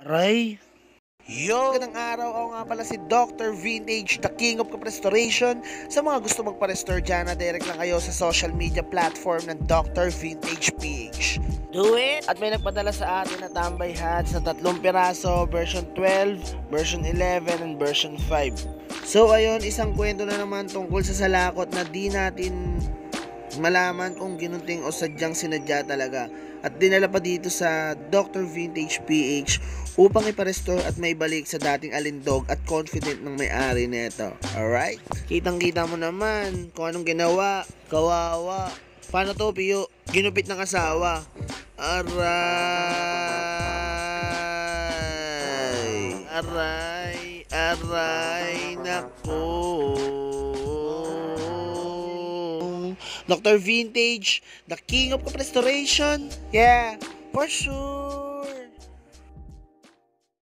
Ray? Yo! Magandang araw, ako nga pala si Dr. Vintage, the King of Restoration. Sa mga gusto magpa-restore dyan, na-direct lang kayo sa social media platform ng Dr. Vintage PH. Do it! At may nagpadala sa atin na tambay hats na 3 piraso, version 12, version 11, and version 5. So ayun, isang kwento na naman tungkol sa salakot na di natin malaman kung ginunting o sadyang sinadya talaga. At dinala pa dito sa Dr. Vintage PH upang iparestore at may balik sa dating alindog at confident ng may-ari nito. Alright? Kitang-kita mo naman kung anong ginawa. Kawawa. Paano to, Piyo? Ginupit ng asawa. Aray, nako. Dr. Vintage, the King of Restoration. Yeah, for sure.